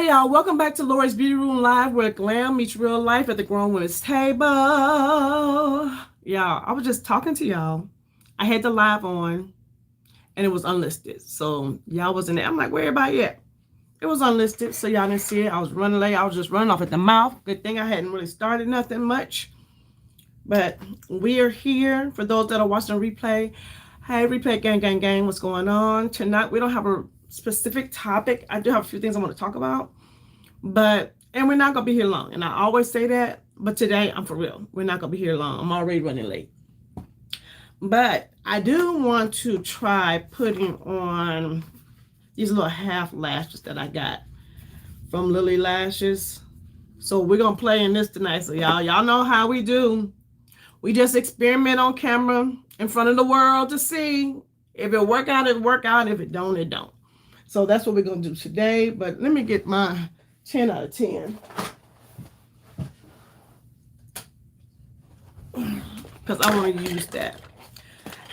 Hi, y'all. Welcome back to Lori's Beauty Room Live, where glam meets real life at the Grown Women's Table. Y'all, I was just talking to y'all. I had the live on, and it was unlisted. So y'all wasn't there. I'm like, where everybody at? It was unlisted, so y'all didn't see it. I was running late. I was just running off at the mouth. Good thing I hadn't really started nothing much. But we are here. For those that are watching the replay, hey, replay gang, gang, gang, what's going on? Tonight, we don't have a specific topic. I do have a few things I want to talk about. And we're not going to be here long. And I always say that, but today I'm for real. We're not going to be here long. I'm already running late. But I do want to try putting on these little half lashes that I got from Lily Lashes. So we're going to play in this tonight. So y'all know how we do. We just experiment on camera in front of the world to see. If it work out, it work out. If it don't, it don't. So that's what we're going to do today. But let me get my 10 out of 10. Because I want to use that.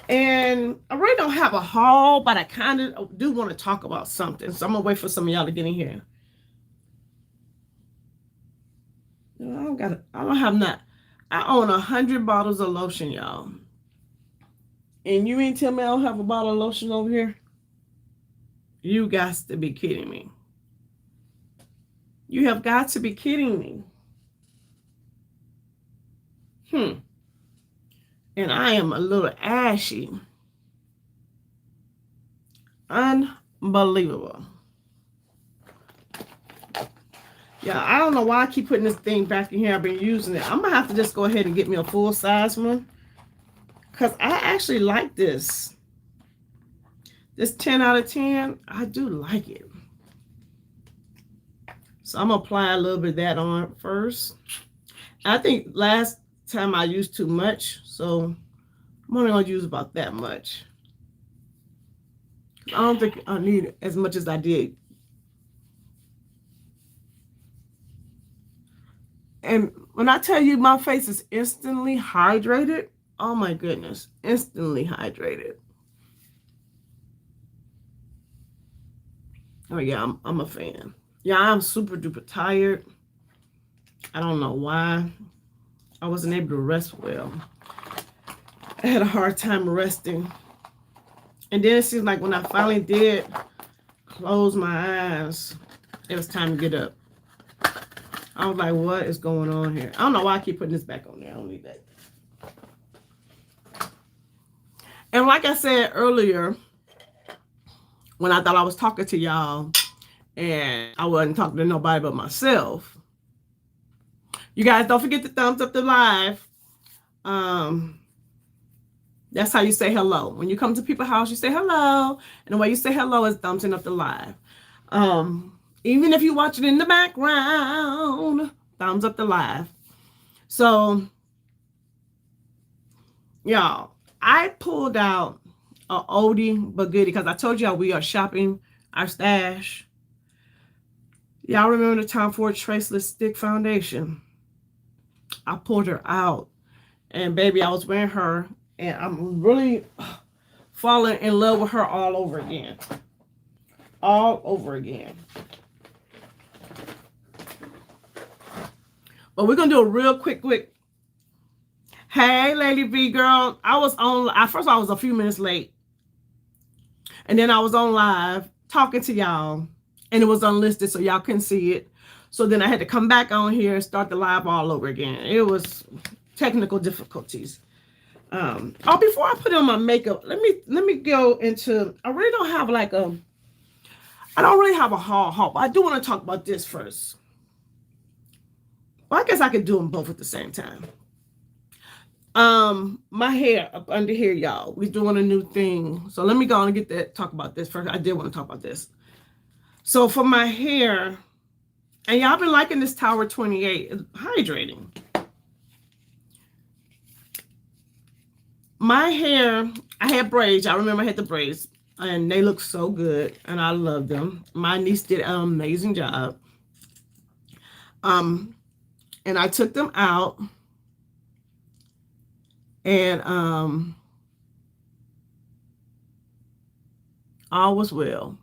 And I really don't have a haul, but I kind of do want to talk about something. So I'm going to wait for some of y'all to get in here. I own 100 bottles of lotion, y'all. And you ain't tell me I don't have a bottle of lotion over here? You got to be kidding me. You have got to be kidding me. And I am a little ashy. Unbelievable. Yeah, I don't know why I keep putting this thing back in here. I've been using it. I'm going to have to just go ahead and get me a full size one. Because I actually like this. This 10 out of 10, I do like it. So I'm going to apply a little bit of that on first. I think last time I used too much. So I'm only going to use about that much. I don't think I need as much as I did. And when I tell you my face is instantly hydrated, oh my goodness, instantly hydrated. Oh yeah, I'm a fan. Yeah, I'm super duper tired. I don't know why. I wasn't able to rest well. I had a hard time resting. And then it seems like when I finally did close my eyes, it was time to get up. I was like, what is going on here? I don't know why I keep putting this back on there. I don't need that. And like I said earlier, when I thought I was talking to y'all and I wasn't talking to nobody but myself, you guys don't forget to thumbs up the live. That's how you say hello. When you come to people's house, you say hello. And the way you say hello is thumbsing up the live. Even if you watch it in the background, thumbs up the live. So, y'all, I pulled out an oldie but goodie because I told y'all we are shopping our stash. Y'all remember the Tom Ford Traceless Stick Foundation? I pulled her out. And baby, I was wearing her. And I'm really falling in love with her all over again. All over again. But we're going to do a real quick. Hey, Lady V girl. I was on, first I was a few minutes late. And then I was on live talking to y'all. And it was unlisted, so y'all couldn't see it. So then I had to come back on here and start the live all over again. It was technical difficulties. Before I put on my makeup, let me go into, I really don't have I don't really have a haul, but I do want to talk about this first. Well, I guess I could do them both at the same time. My hair up under here, y'all. We're doing a new thing. So let me go on and talk about this first. I did want to talk about this. So for my hair, and y'all been liking this Tower 28, it's hydrating. My hair, I had braids. I remember I had the braids. And they look so good. And I love them. My niece did an amazing job. And I took them out. And all was well.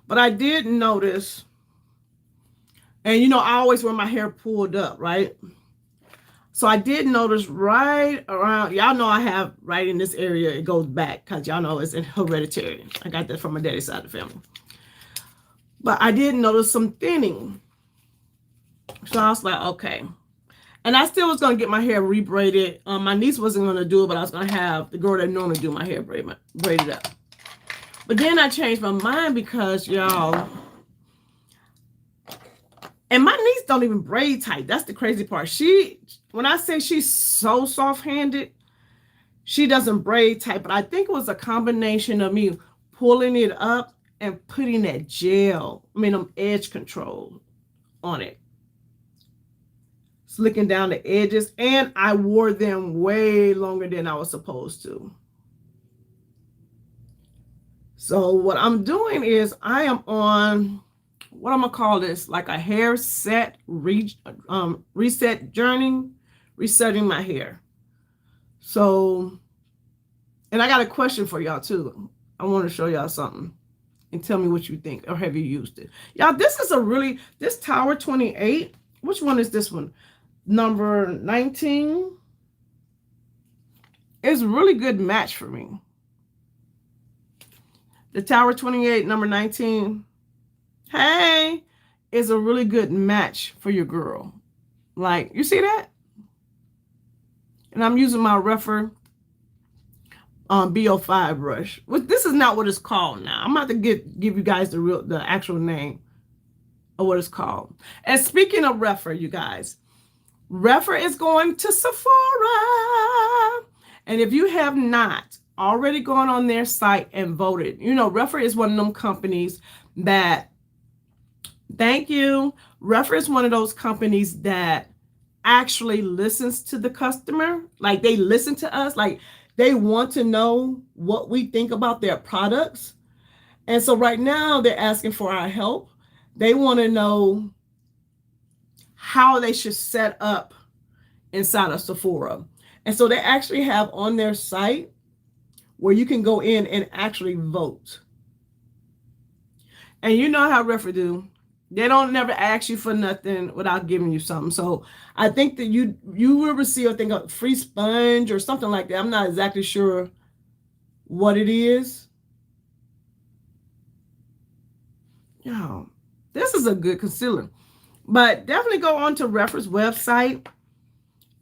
But I did notice And you know, I always wear my hair pulled up, right? So I did notice right around, y'all know I have right in this area, it goes back because y'all know it's hereditary. I got that from my daddy's side of the family. But I did notice some thinning. So I was like, okay. And I still was going to get my hair rebraided. My niece wasn't going to do it, but I was going to have the girl that normally do my hair braided up. But then I changed my mind because, y'all, and my niece don't even braid tight. That's the crazy part. When I say she's so soft-handed, she doesn't braid tight. But I think it was a combination of me pulling it up and putting that gel, edge control on it. Slicking down the edges. And I wore them way longer than I was supposed to. So what I'm doing is I am on, what I'm going to call this, like a hair set reset journey, resetting my hair. So, and I got a question for y'all too. I want to show y'all something and tell me what you think, or have you used it? Y'all, this is this Tower 28. Which one is this one? Number 19. It's a really good match for me. The Tower 28, number 19. Hey, is a really good match for your girl. Like, you see that? And I'm using my Rephr BO5 brush. This is not what it's called now. I'm about to give you guys the actual name of what it's called. And speaking of Rephr, you guys, Rephr is going to Sephora. And if you have not already gone on their site and voted, you know, Rephr is one of them companies that, thank you. Rephr is one of those companies that actually listens to the customer. Like, they listen to us. Like, they want to know what we think about their products. And so right now they're asking for our help. They want to know how they should set up inside of Sephora. And so they actually have on their site where you can go in and actually vote. And you know how Rephr do. They don't never ask you for nothing without giving you something. So I think that you will receive, I think, a free sponge or something like that. I'm not exactly sure what it is. Yo, this is a good concealer. But definitely go on to Rephr's website.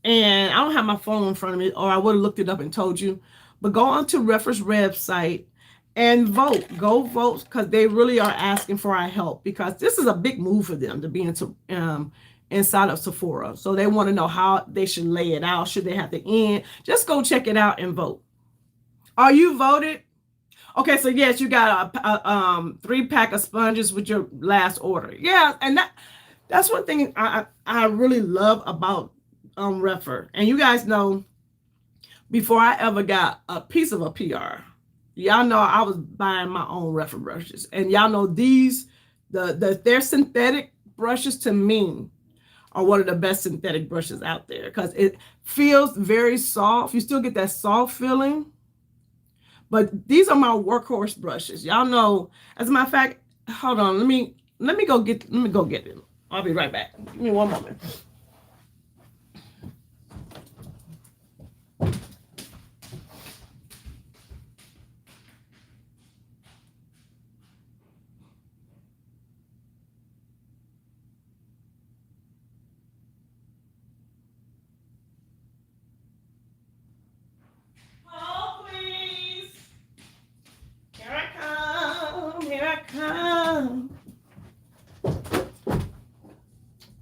And I don't have my phone in front of me, or I would have looked it up and told you. But go on to Rephr's website and vote. Go vote, because they really are asking for our help, because this is a big move for them to be inside of Sephora. So they want to know how they should lay it out. Should they have to end? Just go check it out and vote. Are you voted? Okay, so yes, you got a 3-pack of sponges with your last order. Yeah, and that's one thing I really love about Rephr. And you guys know, before I ever got a piece of a PR, y'all know I was buying my own Rephr brushes. And y'all know their synthetic brushes, to me, are one of the best synthetic brushes out there, because it feels very soft. You still get that soft feeling. But these are my workhorse brushes. Y'all know, as a matter of fact, hold on, let me go get them. I'll be right back. Give me one moment.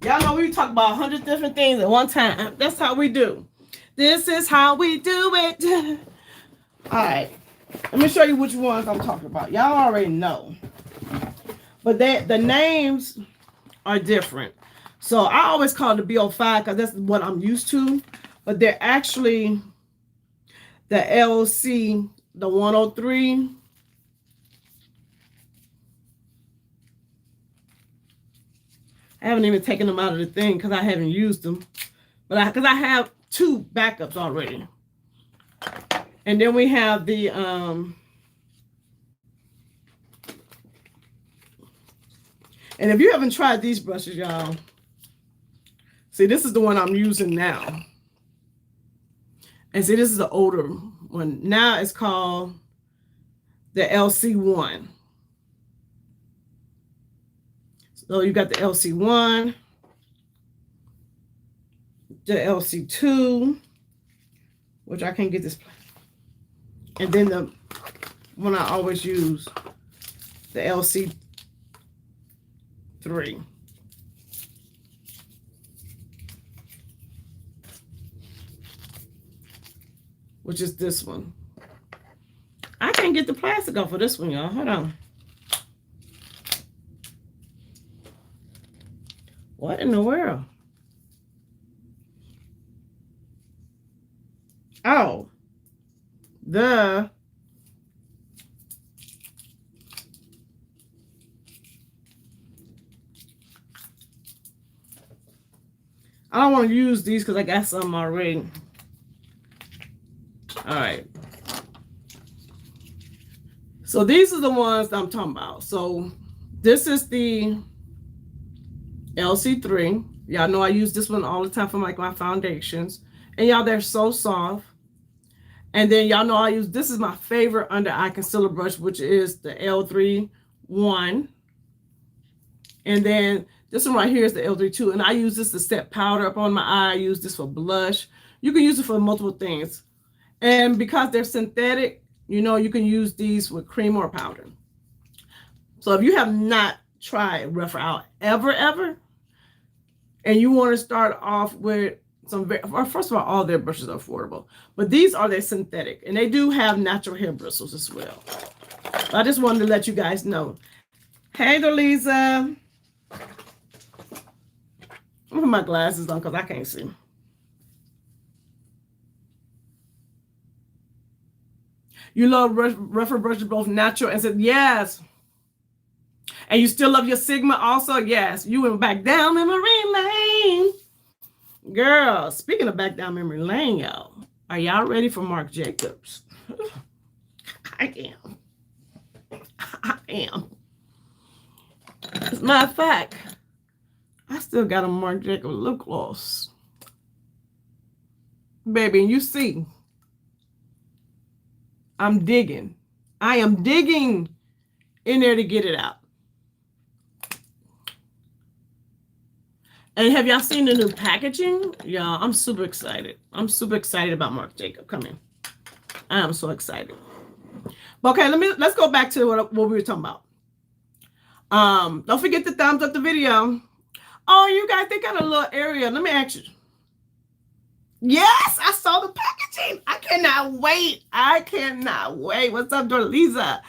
Y'all know we talk about 100 different things at one time. That's how we do. This is how we do it. All right. Let me show you which ones I'm talking about. Y'all already know. But the names are different. So I always call it the BO5 because that's what I'm used to. But they're actually the LC, the 103. I haven't even taken them out of the thing because I haven't used them. But because I have 2 backups already. And then we have the And if you haven't tried these brushes, y'all, see, this is the one I'm using now. And see, this is the older one. Now it's called the LC1. So you got the LC1, the LC2, which I can't get this. And then the one I always use, the LC3. Which is this one. I can't get the plastic off of this one, y'all. Hold on. What in the world? Oh. I don't want to use these because I got some already. All right. So these are the ones that I'm talking about. So this is the LC3. Y'all know I use this one all the time for like my foundations. And y'all, they're so soft. And then y'all know I use, this is my favorite under eye concealer brush, which is the L3-1. And then this one right here is the L3-2. And I use this to set powder up on my eye. I use this for blush. You can use it for multiple things. And because they're synthetic, you know, you can use these with cream or powder. So if you have not tried Rephr out ever, and you want to start off with some, first of all their brushes are affordable, but these are their synthetic, and they do have natural hair bristles as well. So I just wanted to let you guys know. Hey, Delisa. I'm gonna put my glasses on because I can't see. You love Rephr brushes, both natural and said yes. And you still love your Sigma also? Yes. You went back down memory lane. Girl, speaking of back down memory lane, y'all, are y'all ready for Marc Jacobs? I am. I am. As a matter of fact, I still got a Marc Jacobs lip gloss. Baby, and you see, I'm digging. I am digging in there to get it out. And have y'all seen the new packaging? Y'all, I'm super excited. I'm super excited about Marc Jacobs coming. I am so excited. But okay, let's go back to what we were talking about. Don't forget to thumbs up the video. Oh, you guys, they got a little area. Let me ask you. Yes, I saw the packaging. I cannot wait. I cannot wait. What's up, Dorlisa?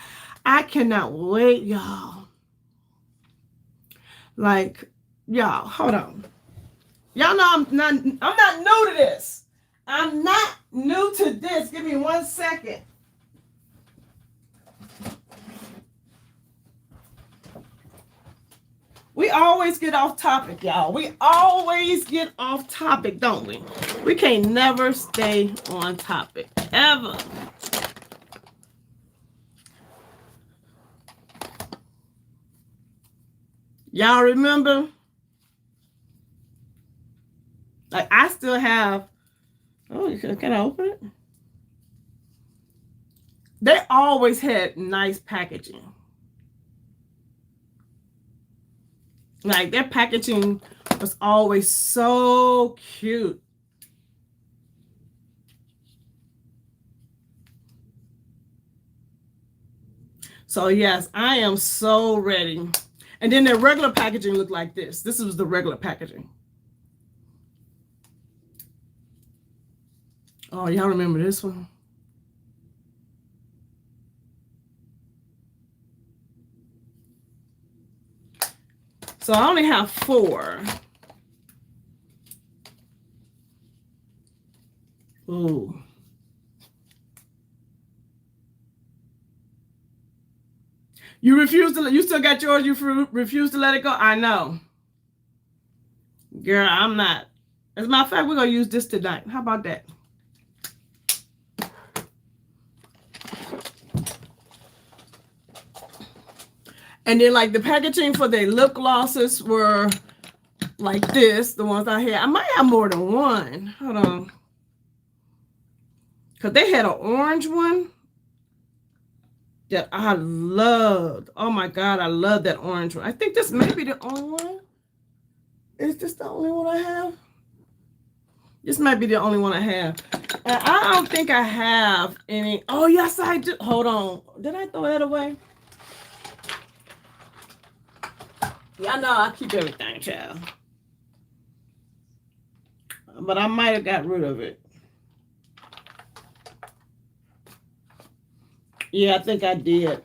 I cannot wait, y'all. Like, y'all, hold on. Y'all know I'm not new to this. I'm not new to this. Give me 1 second. We always get off topic, y'all. We always get off topic, don't we? We can't never stay on topic, ever. Y'all remember? Like, I still have, oh, can I open it? They always had nice packaging. Like, their packaging was always so cute. So, yes, I am so ready. And then their regular packaging looked like this. This was the regular packaging. Oh, y'all remember this one? So I only have 4. Ooh. You refuse to, you still got yours, you refuse to let it go? I know. Girl, I'm not. As a matter of fact, we're going to use this tonight. How about that? And then like the packaging for the lip glosses were like this, the ones I had. I might have more than one. Hold on. Because they had an orange one that I loved. Oh my God, I love that orange one. I think this may be the only one. Is this the only one I have? This might be the only one I have. And I don't think I have any. Oh, yes, I do. Hold on. Did I throw that away? Y'all know I keep everything, child. But I might have got rid of it. Yeah, I think I did.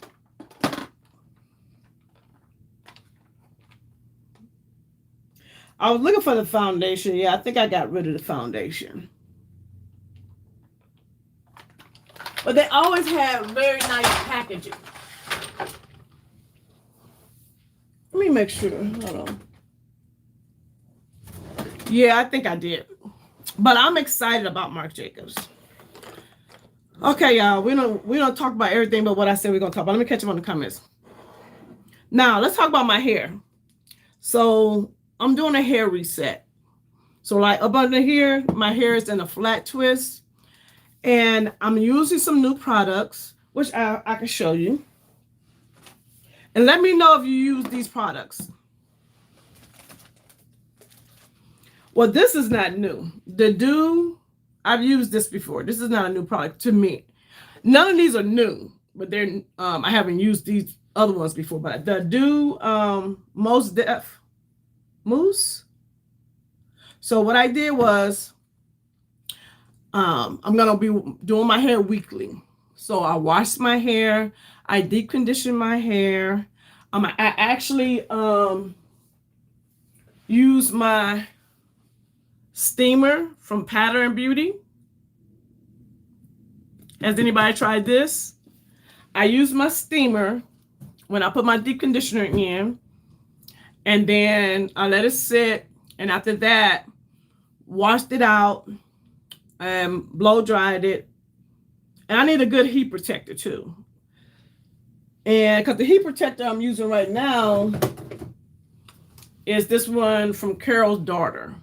I was looking for the foundation. Yeah, I think I got rid of the foundation. But they always have very nice packaging. Let me make sure. Hold on. Yeah, I think I did. But I'm excited about Marc Jacobs. Okay, y'all. We don't talk about everything but what I said we're gonna talk about. Let me catch up on the comments. Now let's talk about my hair. So I'm doing a hair reset. So like up under here, my hair is in a flat twist. And I'm using some new products, which I can show you. And let me know if you use these products. Well, this is not new. The Dew, I've used this before. This is not a new product to me. None of these are new, but they're I haven't used these other ones before. But the Dew Most Def Mousse. So what I did was I'm gonna be doing my hair weekly. So I wash my hair, I deep condition my hair. I actually use my steamer from Pattern Beauty. Has anybody tried this? I use my steamer when I put my deep conditioner in, and then I let it sit, and after that, washed it out and blow dried it. And I need a good heat protector too. And because the heat protector I'm using right now is this one from Carol's Daughter.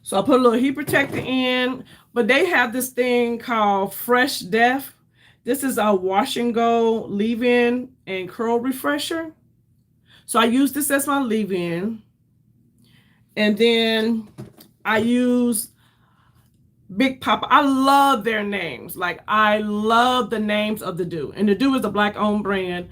So I put a little heat protector in, but they have this thing called Fresh Def. This is a wash and go leave-in and curl refresher. So I use this as my leave-in. And then I use Big Papa. I love their names. Like, I love the names of the Dew. And the Dew is a Black-owned brand.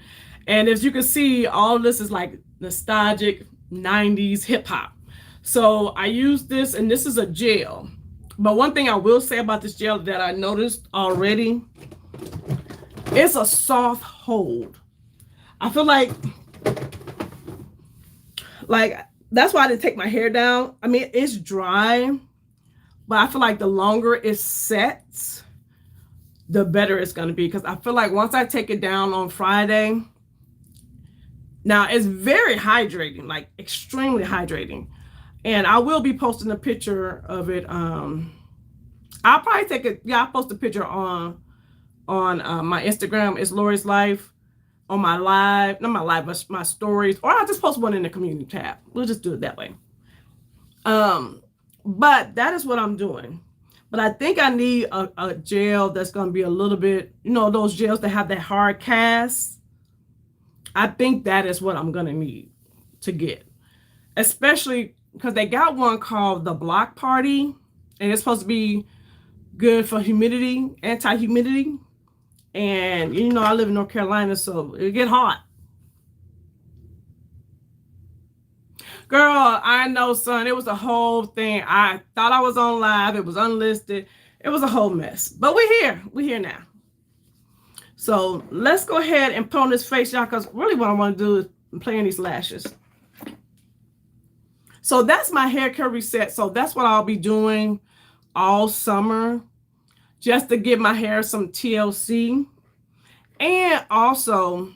And as you can see, all of this is like nostalgic 90s hip-hop. So I use this, and this is a gel. But one thing I will say about this gel that I noticed already, it's a soft hold. I feel like that's why I didn't take my hair down. I mean, it's dry, but I feel like the longer it sets, the better it's going to be. Because I feel like once I take it down on Friday, now it's very hydrating, like extremely hydrating. And I will be posting a picture of it. I'll probably take it. Yeah, I'll post a picture on my Instagram. It's Lori's Life. On my live, not my live, but my stories, or I'll just post one in the community tab. We'll just do it that way. But that is what I'm doing. But I think I need a gel that's going to be a little bit, you know, those gels that have that hard cast. I think that is what I'm going to need to get. Especially because they got one called the Block Party, and it's supposed to be good for humidity, anti-humidity. And you know, I live in North Carolina, so it get hot. Girl, I know, son. It was a whole thing. I thought I was on live. It was unlisted. It was a whole mess. But we're here. We're here now. So let's go ahead and put on this face, y'all, because really what I want to do is play in these lashes. So that's my hair care reset. So that's what I'll be doing all summer, just to give my hair some TLC. And also,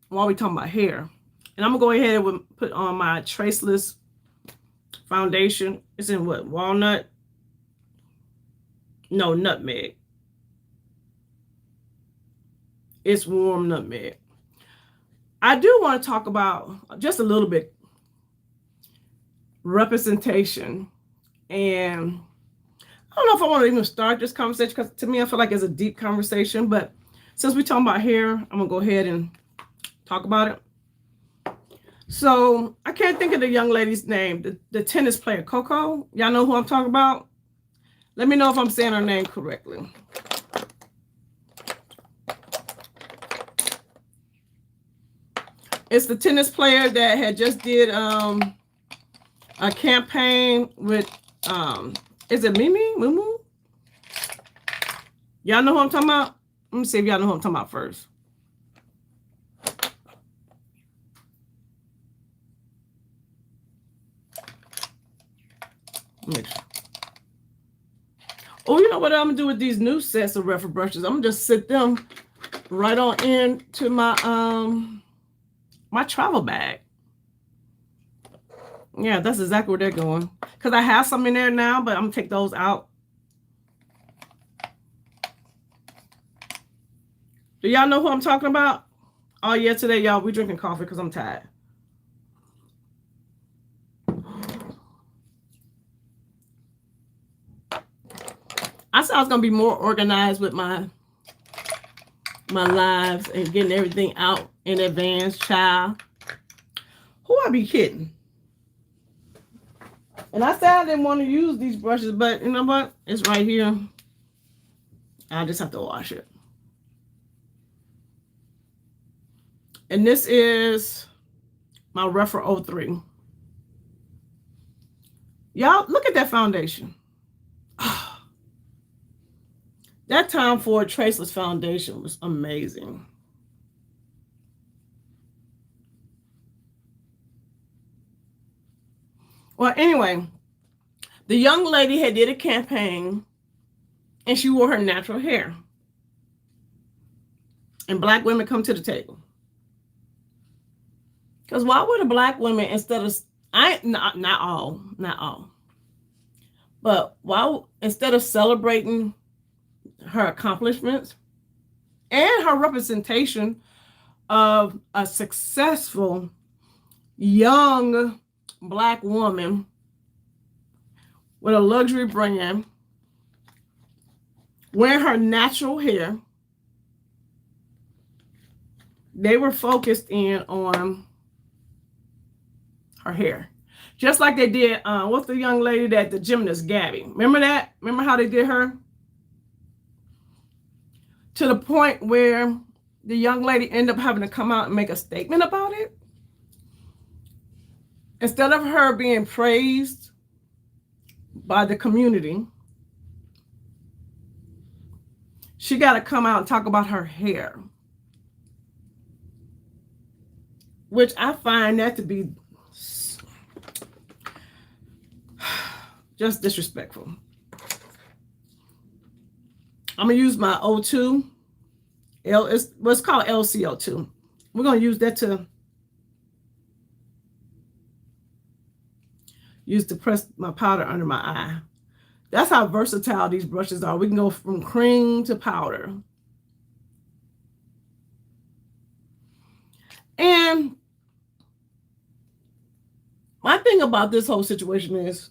while we're talking about hair, and I'm going to go ahead and put on my Traceless foundation. It's in what? Walnut? No, nutmeg. It's warm nutmeg. I do want to talk about just a little bit representation. And I don't know if I want to even start this conversation because to me, I feel like it's a deep conversation. But since we're talking about hair, I'm going to go ahead and talk about it. So I can't think of the young lady's name, the tennis player, Coco. Y'all know who I'm talking about? Let me know if I'm saying her name correctly. It's the tennis player that had just did a campaign with, is it Mimi? Mumu? Y'all know who I'm talking about? Let me see if y'all know who I'm talking about first. Make sure. Oh, you know what I'm gonna do with these new sets of Rephr brushes? I'm gonna just sit them right on into my my travel bag. Yeah, that's exactly where they're going. Because I have some in there now, but I'm gonna take those out. Do y'all know who I'm talking about? Oh yeah, today y'all we drinking coffee because I'm tired. I said I was gonna be more organized with my lives and getting everything out in advance, child. Who I be kidding? And I said I didn't want to use these brushes, but you know what? It's right here. I just have to wash it. And this is my Rephr 03. Y'all, look at that foundation. That Time Ford Traceless foundation was amazing. Well, anyway, the young lady had did a campaign and she wore her natural hair. And black women come to the table. Because why would a black woman, instead of, not all, but why, instead of celebrating her accomplishments and her representation of a successful young black woman with a luxury brand, wearing her natural hair, they were focused in on her hair. Just like they did, what's the young lady that the gymnast, Gabby? Remember that? Remember how they did her? To the point where the young lady ended up having to come out and make a statement about it. Instead of her being praised by the community, she got to come out and talk about her hair. Which I find that to be just disrespectful. I'm going to use my O2. It's called LCO2. We're going to use that to press my powder under my eye. That's how versatile these brushes are. We can go from cream to powder. And my thing about this whole situation is,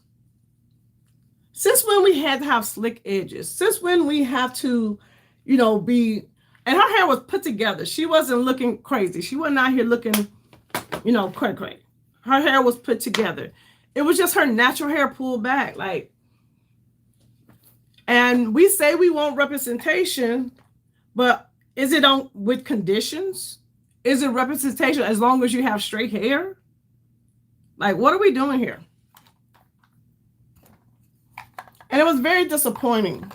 since when we had to have slick edges, since when we have to, be, and her hair was put together. She wasn't looking crazy. She wasn't out here looking, cray. Her hair was put together. It was just her natural hair pulled back. And we say we want representation, but is it with conditions? Is it representation as long as you have straight hair? What are we doing here? And it was very disappointing.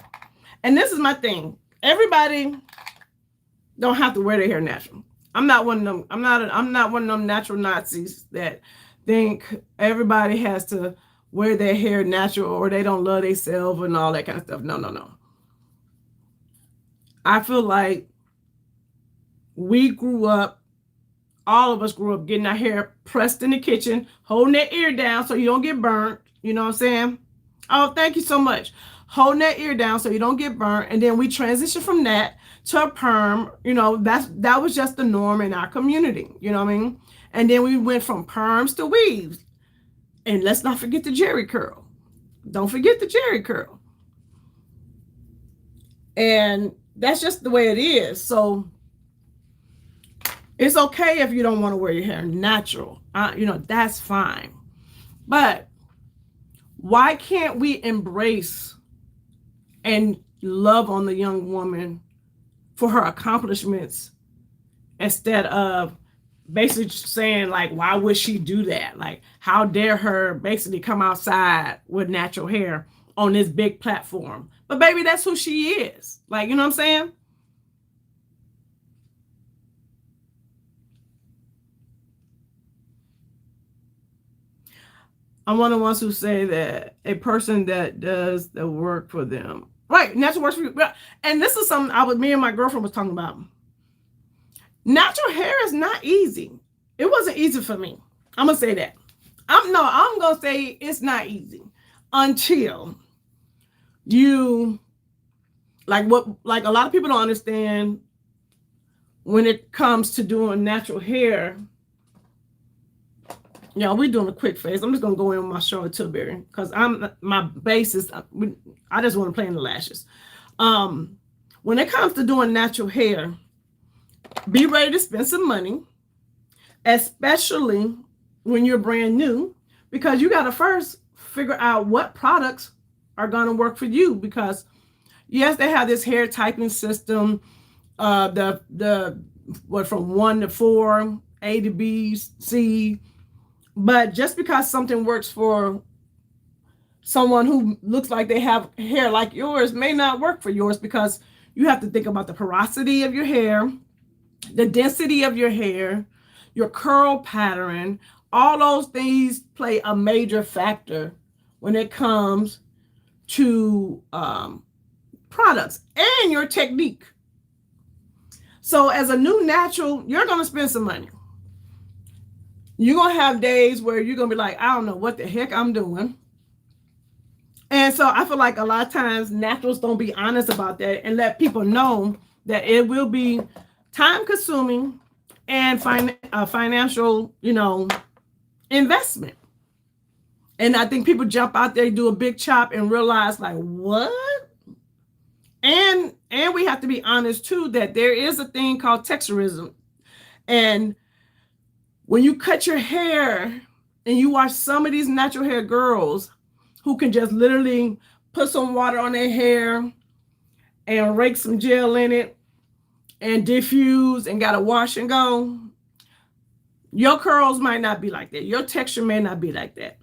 And this is my thing. Everybody don't have to wear their hair natural. I'm not one of them. I'm not one of them natural Nazis that think everybody has to wear their hair natural or they don't love themselves and all that kind of stuff. No. I feel like we grew up, all of us grew up getting our hair pressed in the kitchen, holding their ear down so you don't get burnt. You know what I'm saying? Oh, thank you so much. holding that ear down so you don't get burnt. And then we transition from that to a perm. You know, that was just the norm in our community. You know what I mean? And then we went from perms to weaves. And let's not forget the jerry curl. Don't forget the jerry curl. And that's just the way it is. So it's okay if you don't want to wear your hair natural. You know, that's fine. But why can't we embrace and love on the young woman for her accomplishments instead of basically saying, like, why would she do that? Like, how dare her basically come outside with natural hair on this big platform? But baby, that's who she is. Like, you know what I'm saying? I'm one of the ones who say that a person that does the work for them, right? Natural works for you. And this is something me and my girlfriend was talking about. Natural hair is not easy. It wasn't easy for me. I'm gonna say that. I'm gonna say it's not easy until you like a lot of people don't understand when it comes to doing natural hair. Yeah, we're doing a quick phase. I'm just gonna go in with my Charlotte Tilbury because my base is. I just want to play in the lashes. When it comes to doing natural hair, be ready to spend some money, especially when you're brand new, because you gotta first figure out what products are gonna work for you. Because yes, they have this hair typing system, the from 1 to 4, A to B, C. But just because something works for someone who looks like they have hair like yours may not work for yours, because you have to think about the porosity of your hair, the density of your hair, your curl pattern. All those things play a major factor when it comes to products and your technique. So as a new natural, you're going to spend some money. You're going to have days where you're going to be like, I don't know what the heck I'm doing. And so I feel like a lot of times naturals don't be honest about that and let people know that it will be time consuming and financial, investment. And I think people jump out there, do a big chop and realize like, what? And we have to be honest too, that there is a thing called texturism. And when you cut your hair and you watch some of these natural hair girls who can just literally put some water on their hair and rake some gel in it and diffuse and got to wash and go, your curls might not be like that. Your texture may not be like that.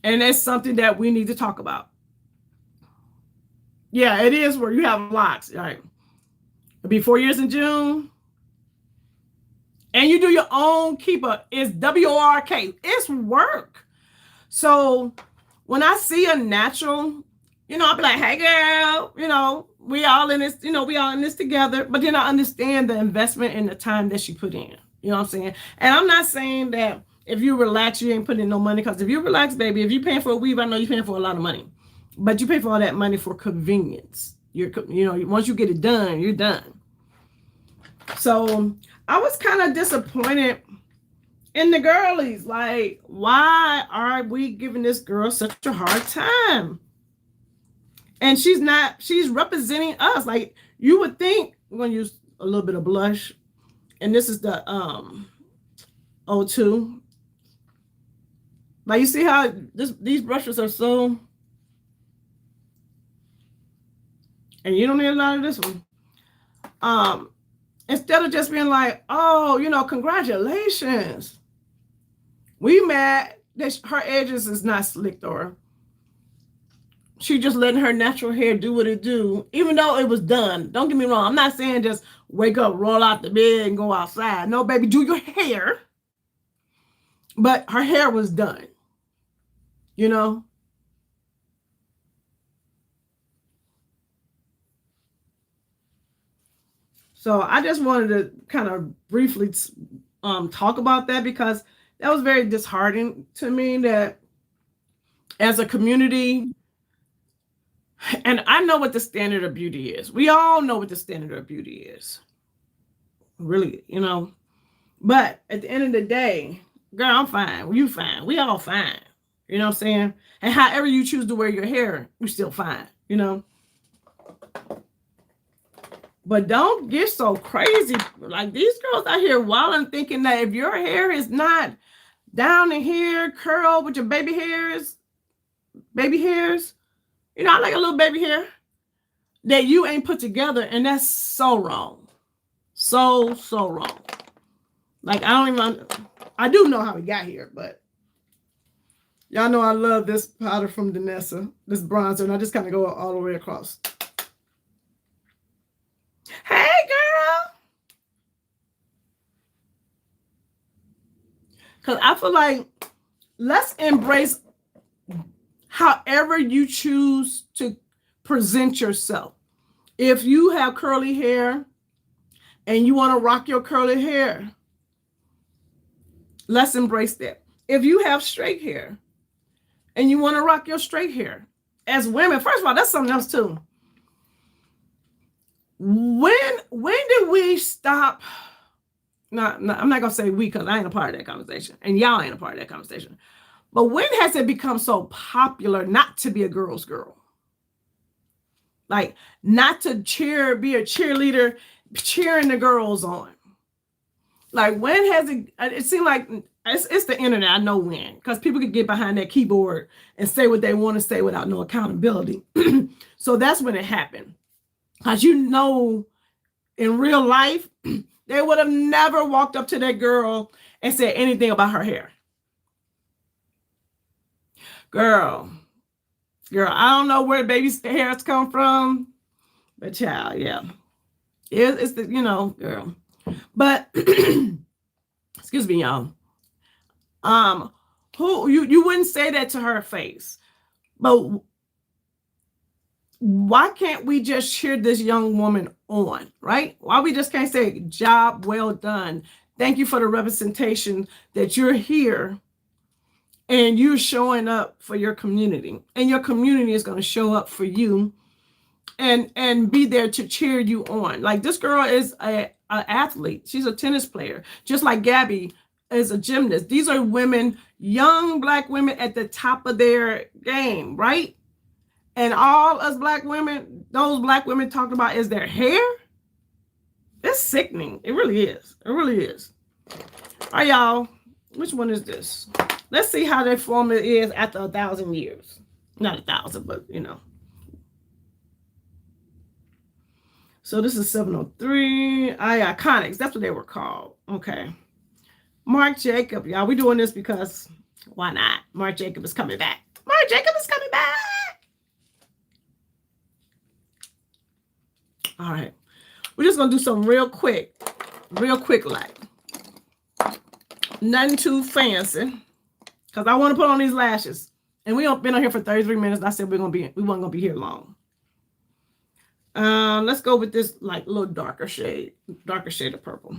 And that's something that we need to talk about. Yeah, it is where you have locks, right? It'll be 4 years in June. And you do your own keeper. It's WORK. It's work. So when I see a natural, I'll be like, hey girl, we all in this, we all in this together. But then I understand the investment and the time that she put in. You know what I'm saying? And I'm not saying that if you relax, you ain't putting in no money. Because if you relax, baby, if you're paying for a weave, I know you're paying for a lot of money. But you pay for all that money for convenience. Once you get it done, you're done. So I was kind of disappointed in the girlies. Like, why are we giving this girl such a hard time? And she's representing us. Like, you would think, we're going to use a little bit of blush. And this is the O2. Like, you see how these brushes are so... And you don't need a lot of this one. Instead of just being like, oh, congratulations. We mad that her edges is not slicked, or she just letting her natural hair do what it do, even though it was done. Don't get me wrong. I'm not saying just wake up, roll out the bed, and go outside. No, baby, do your hair. But her hair was done, So I just wanted to kind of briefly talk about that, because that was very disheartening to me, that as a community, And I know what the standard of beauty is. We all know what the standard of beauty is. Really, you know. But at the end of the day, girl, I'm fine. You fine. We all fine. You know what I'm saying? And however you choose to wear your hair, you're still fine, you know? But don't get so crazy. Like these girls out here wilding thinking that if your hair is not down in here, curled with your baby hairs, you know, I like a little baby hair, that you ain't put together. And that's so wrong. So wrong. Like, I do know how we got here, but y'all know I love this powder from Danessa, this bronzer, and I just kind of go all the way across. Hey, girl. Because I feel like let's embrace however you choose to present yourself. If you have curly hair and you want to rock your curly hair, let's embrace that. If you have straight hair and you want to rock your straight hair, as women, first of all, that's something else too. When did we stop? No, I'm not gonna say we, because I ain't a part of that conversation, and y'all ain't a part of that conversation. But when has it become so popular not to be a girl's girl? Like not to be a cheerleader, cheering the girls on. Like when has it seemed like it's the internet. I know when, because people could get behind that keyboard and say what they want to say without no accountability. So that's when it happened. Because you know, in real life, they would have never walked up to that girl and said anything about her hair. Girl, I don't know where baby's hairs come from, but child, yeah. It's the, you know, girl. But excuse me, y'all. Who you wouldn't say that to her face, but why can't we just cheer this young woman on, right? Why we just can't say, job well done. Thank you for the representation that you're here and you're showing up for your community, and your community is going to show up for you and be there to cheer you on. Like this girl is an athlete. She's a tennis player, just like Gabby is a gymnast. These are women, young Black women at the top of their game, right? And all us Black women, those Black women talked about is their hair. It's sickening. It really is. It really is. All right, y'all. Which one is this? Let's see how that formula is after 1,000 years. Not 1,000, but you know. So this is 703. Iconics. That's what they were called. Okay. Marc Jacobs. Y'all, we doing this because why not? Marc Jacobs is coming back. Marc Jacobs is coming back. All right. We're just going to do some real quick like. Nothing too fancy. Because I want to put on these lashes. And we been on here for 33 minutes. I said we weren't going to be here long. Let's go with this like little darker shade of purple.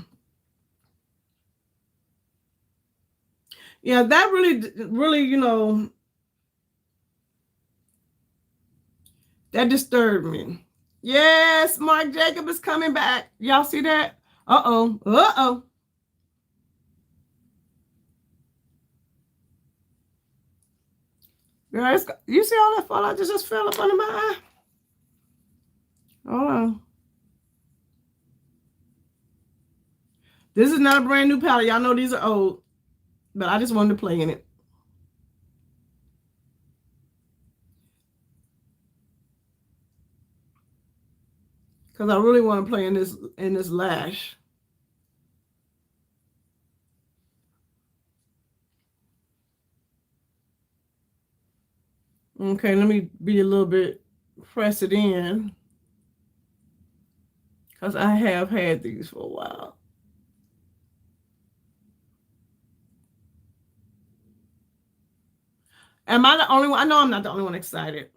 Yeah, that really, you know, that disturbed me. Yes, Marc Jacobs is coming back. Y'all see that? Uh-oh. Girl, you see all that fallout that just fell up under my eye? Hold on. This is not a brand new palette. Y'all know these are old. But I just wanted to play in it. Because I really want to play in this lash. Okay, let me be a little bit, press it in. Because I have had these for a while. Am I the only one? I know I'm not the only one excited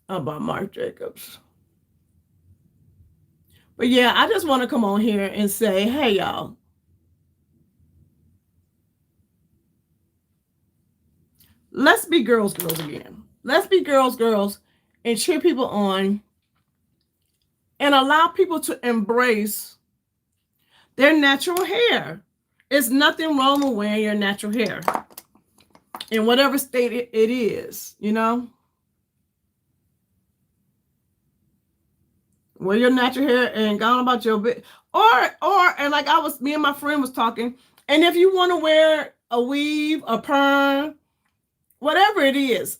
about Marc Jacobs. But yeah, I just want to come on here and say, hey, y'all. let's be girls again. Let's be girls and cheer people on and allow people to embrace their natural hair. There's nothing wrong with wearing your natural hair in whatever state it is, you know. Wear your natural hair and go on about your bit. And like me and my friend was talking, and if you want to wear a weave, a perm, whatever it is,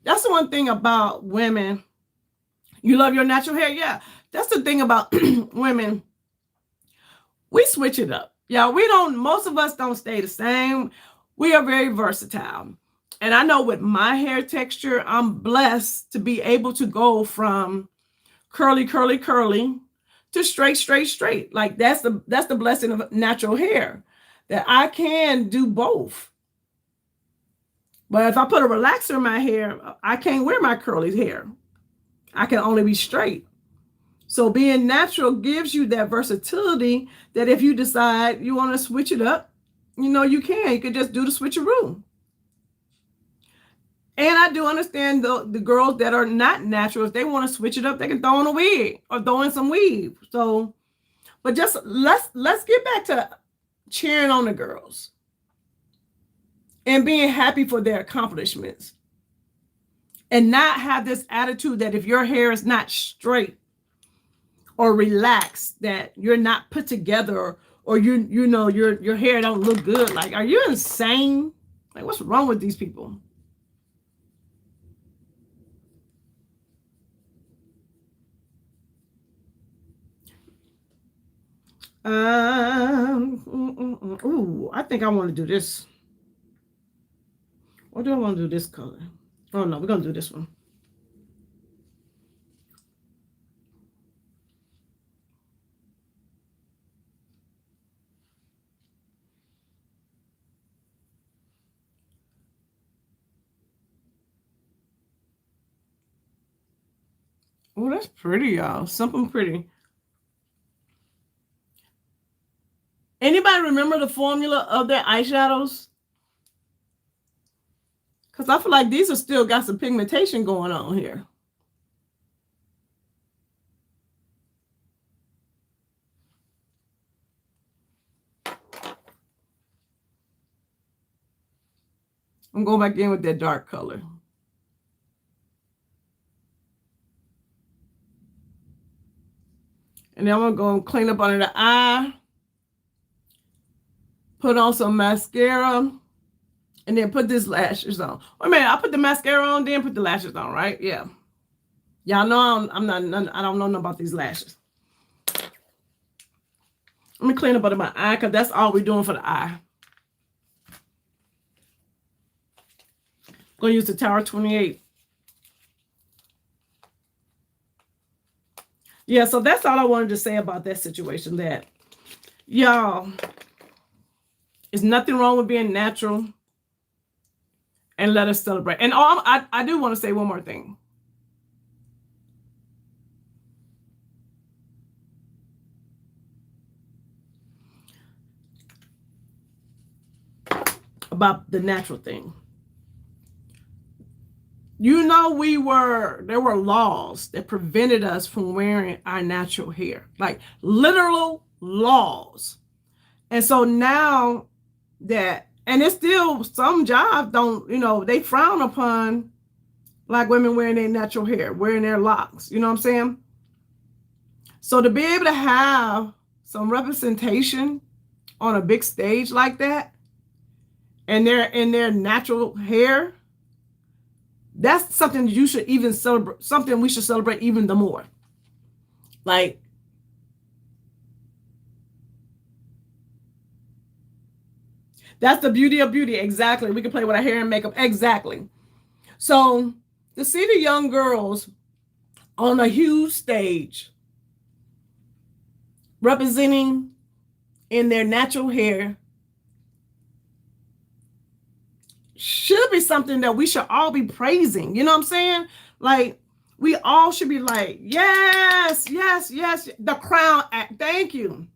that's the one thing about women. You love your natural hair? Yeah. That's the thing about women. We switch it up. Yeah, most of us don't stay the same. We are very versatile. And I know with my hair texture, I'm blessed to be able to go from curly to straight. Like that's the blessing of natural hair, that I can do both. But if I put a relaxer in my hair, I can't wear my curly hair. I can only be straight. So being natural gives you that versatility that if you decide you want to switch it up, you know, you can. You could just do the switcheroo. And I do understand the girls that are not natural, if they want to switch it up, they can throw in a wig or throw in some weave. So, but just let's get back to cheering on the girls and being happy for their accomplishments, and not have this attitude that if your hair is not straight or relaxed, that you're not put together, or you know your hair don't look good. Like, are you insane? Like, what's wrong with these people? Ooh, I think I want to do this. Or do I want to do this color? Oh no, we're gonna do this one. Oh, that's pretty, y'all. Something pretty. Anybody remember the formula of their eyeshadows? Because I feel like these are still got some pigmentation going on here. I'm going back in with that dark color. And then I'm going to go and clean up under the eye. Put on some mascara. And then put these lashes on. Wait a minute, I put the mascara on, then put the lashes on, right? Yeah. Y'all know I don't know nothing about these lashes. Let me clean up under my eye, because that's all we're doing for the eye. I'm going to use the Tower 28. Yeah, so that's all I wanted to say about that situation. That, y'all, there's nothing wrong with being natural. And let us celebrate. And I do want to say one more thing. About the natural thing. You know, there were laws that prevented us from wearing our natural hair. Like literal laws. And so now that, and it's still, some jobs don't, you know, they frown upon Black women wearing their natural hair, wearing their locks. You know what I'm saying? So to be able to have some representation on a big stage like that, and they're in their natural hair, that's something you should even celebrate, something we should celebrate even the more. Like, that's the beauty of beauty. Exactly. We can play with our hair and makeup. Exactly. So to see the young girls on a huge stage representing in their natural hair should be something that we should all be praising. You know what I'm saying? Like, we all should be like, yes, yes, yes. The crown act. Thank you.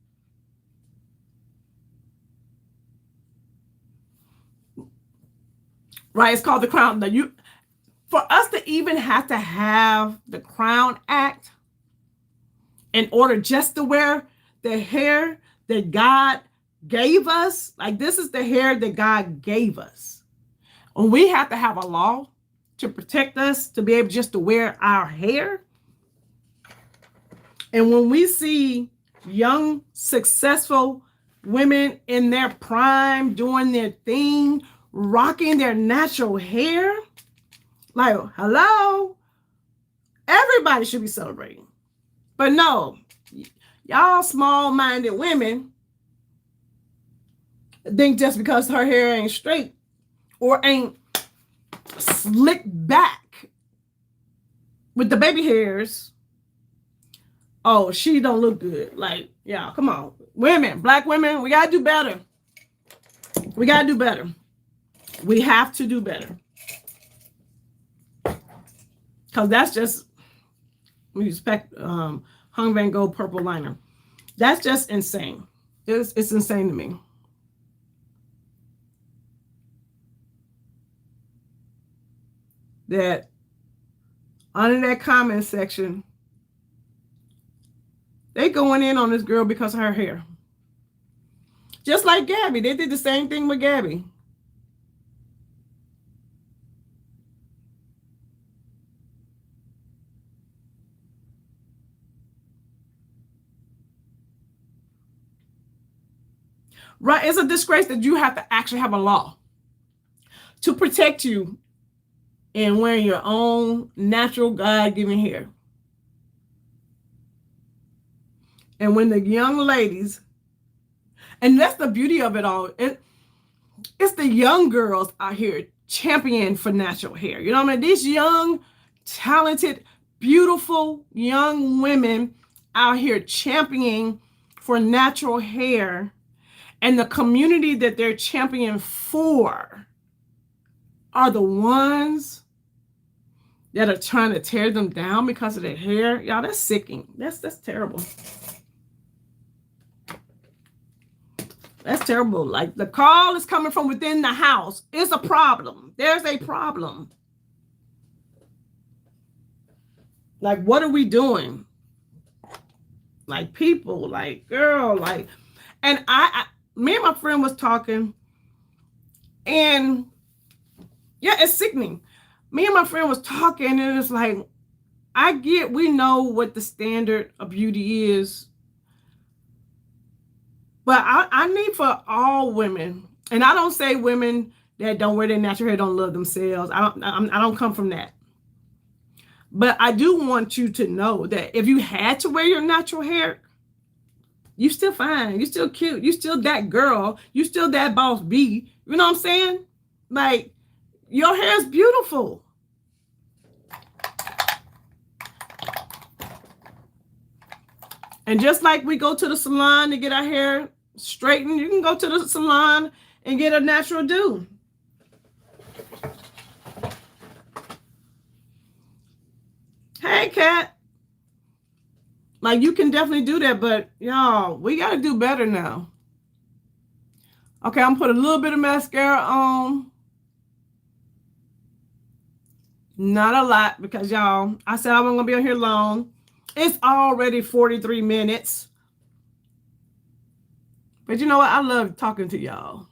right? It's called the Crown. Now for us to even have to have the Crown Act in order just to wear the hair that God gave us, like this is the hair that God gave us. And we have to have a law to protect us to be able just to wear our hair. And when we see young, successful women in their prime doing their thing, rocking their natural hair, like, hello, everybody should be celebrating. But no, y'all small-minded women think just because her hair ain't straight or ain't slicked back with the baby hairs, oh, she don't look good. Like, y'all, come on. Women, black women, we got to do better. We got to do better. We have to do better. Because that's just, we respect Hung Van Gogh purple liner. That's just insane. It's insane to me. That under that comment section, they going in on this girl because of her hair. Just like Gabby. They did the same thing with Gabby. Right? It's a disgrace that you have to actually have a law to protect you in wearing your own natural God-given hair. And when the young ladies, and that's the beauty of it all, it's the young girls out here championing for natural hair. You know what I mean? These young, talented, beautiful young women out here championing for natural hair, and the community that they're championing for are the ones that are trying to tear them down because of their hair. Y'all, that's sickening. That's terrible. That's terrible. Like, the call is coming from within the house. It's a problem. There's a problem. Like, what are we doing? Like, people, like, girl, like, and me and my friend was talking, and yeah, it's sickening. Me and my friend was talking, and it's like, we know what the standard of beauty is, but I need for all women, and I don't say women that don't wear their natural hair don't love themselves. I don't come from that. But I do want you to know that if you had to wear your natural hair, you still fine. You still cute. You still that girl. You still that boss B. You know what I'm saying? Like, your hair is beautiful. And just like we go to the salon to get our hair straightened, you can go to the salon and get a natural do. Hey, Kat. Like, you can definitely do that, but y'all, we got to do better now. Okay, I'm put a little bit of mascara on. Not a lot, because y'all, I said I wasn't going to be on here long. It's already 43 minutes. But you know what? I love talking to y'all.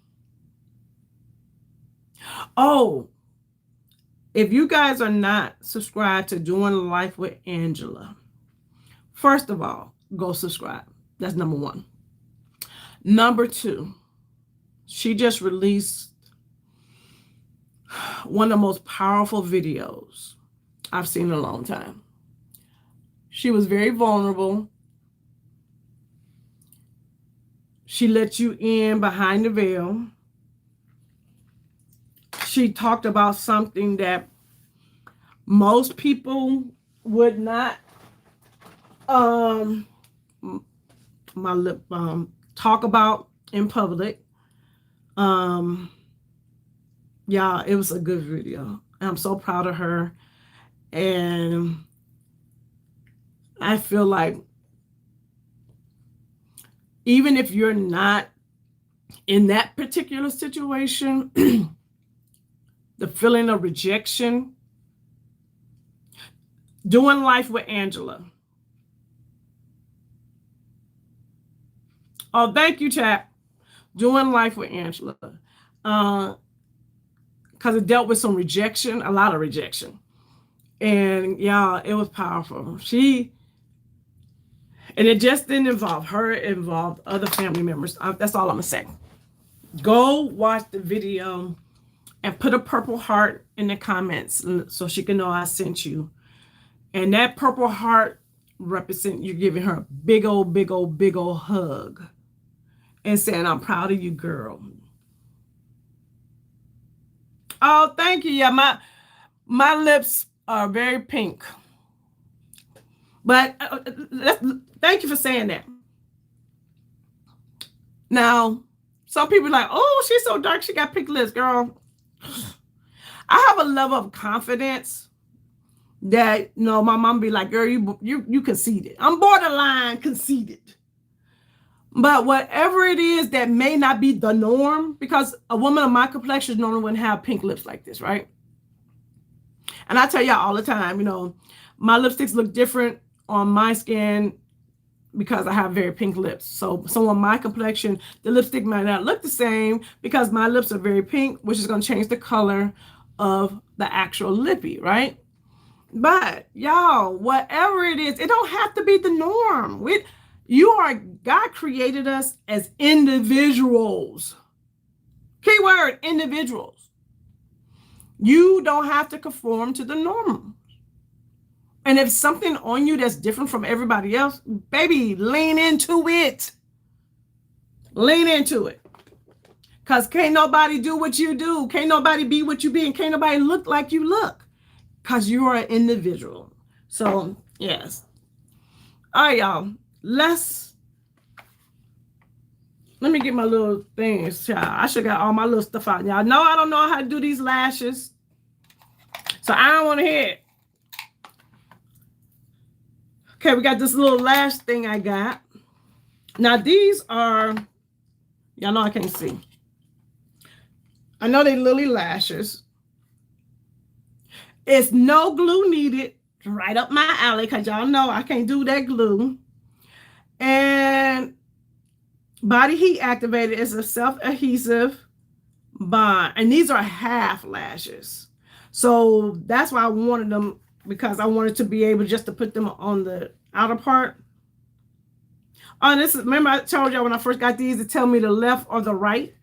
Oh, if you guys are not subscribed to Doing Life with Angela, first of all, go subscribe. That's number one. Number two, she just released one of the most powerful videos I've seen in a long time. She was very vulnerable. She let you in behind the veil. She talked about something that most people would not talk about in public. Yeah, it was a good video. I'm so proud of her. And I feel like even if you're not in that particular situation, the the feeling of rejection. Doing life with Angela. Oh, thank you, chat. Doing life with Angela. Because it dealt with some rejection, a lot of rejection. And yeah, it was powerful. And it just didn't involve her, it involved other family members. That's all I'm going to say. Go watch the video and put a purple heart in the comments so she can know I sent you. And that purple heart represents you giving her a big old, big old, big old hug and saying, I'm proud of you, girl. Oh, thank you. Yeah, my lips are very pink. But thank you for saying that. Now, some people are like, oh, she's so dark, she got pink lips, girl. I have a level of confidence that, you know, my mom be like, girl, you conceited. I'm borderline conceited. But whatever it is that may not be the norm, because a woman of my complexion normally wouldn't have pink lips like this, right? And I tell y'all all the time, you know, my lipsticks look different on my skin because I have very pink lips. So on my complexion, the lipstick might not look the same because my lips are very pink, which is going to change the color of the actual lippy, right? But y'all, whatever it is, it don't have to be the norm. God created us as individuals. Keyword, individuals. You don't have to conform to the norm. And if something on you that's different from everybody else, baby, lean into it. Lean into it. Because can't nobody do what you do. Can't nobody be what you be. And can't nobody look like you look. Because you are an individual. So, yes. All right, y'all. Let me get my little things, child. I should got all my little stuff out. Y'all know I don't know how to do these lashes. So I don't want to hear it. Okay, we got this little lash thing I got. Now these are, y'all know I can't see. I know they Lily lashes. It's no glue needed. Right up my alley, because y'all know I can't do that glue. And body heat activated is a self-adhesive bond. And these are half lashes. So that's why I wanted them, because I wanted to be able just to put them on the outer part. Oh, this is, remember I told y'all when I first got these to tell me the left or the right?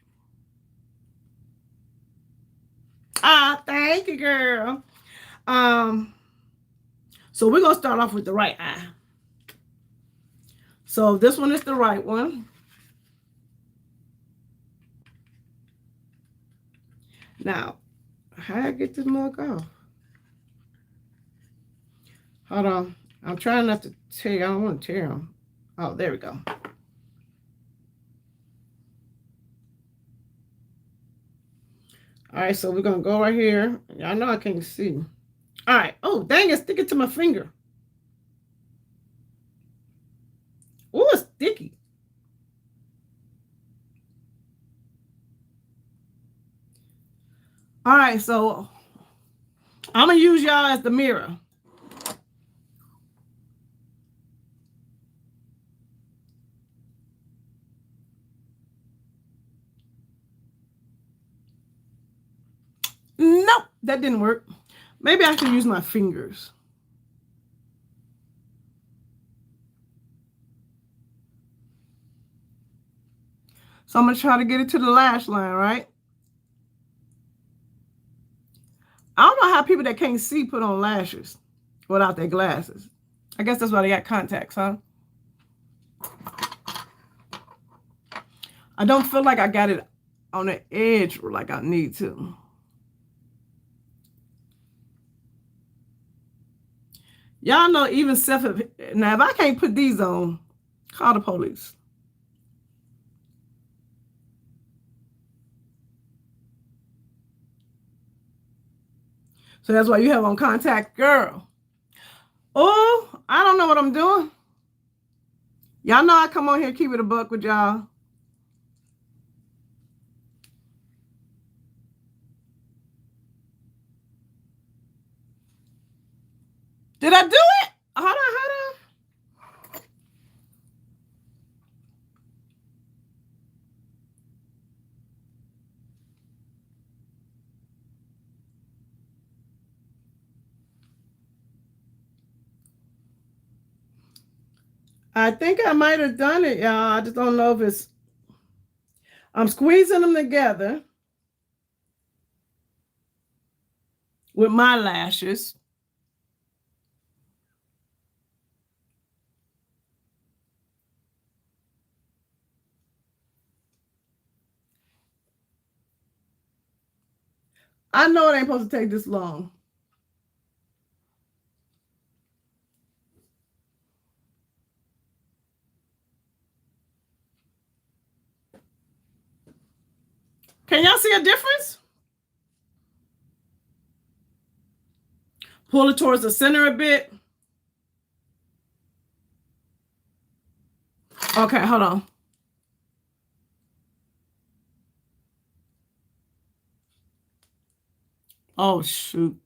Ah, thank you, girl. So we're going to start off with the right eye. So this one is the right one. Now, how do I get this mug off? Hold on. I'm trying not to tear. I don't want to tear them. Oh, there we go. All right, so we're going to go right here. Y'all know I can't see. All right. Oh, dang it. Stick it to my finger. Oh, it's sticky. All right, so I'm going to use y'all as the mirror. Nope, that didn't work. Maybe I should use my fingers. So I'm going to try to get it to the lash line, right? I don't know how people that can't see put on lashes without their glasses. I guess that's why they got contacts, huh? I don't feel like I got it on the edge like I need to. Y'all know even now if I can't put these on, call the police. So that's why you have on contact, girl. Oh, I don't know what I'm doing. Y'all know I come on here, keep it a buck with y'all. Did I do it? Hold on, hold on. I think I might have done it, y'all. I just don't know if it's. I'm squeezing them together with my lashes. I know it ain't supposed to take this long. Can y'all see a difference? Pull it towards the center a bit. Okay, hold on. Oh, shoot.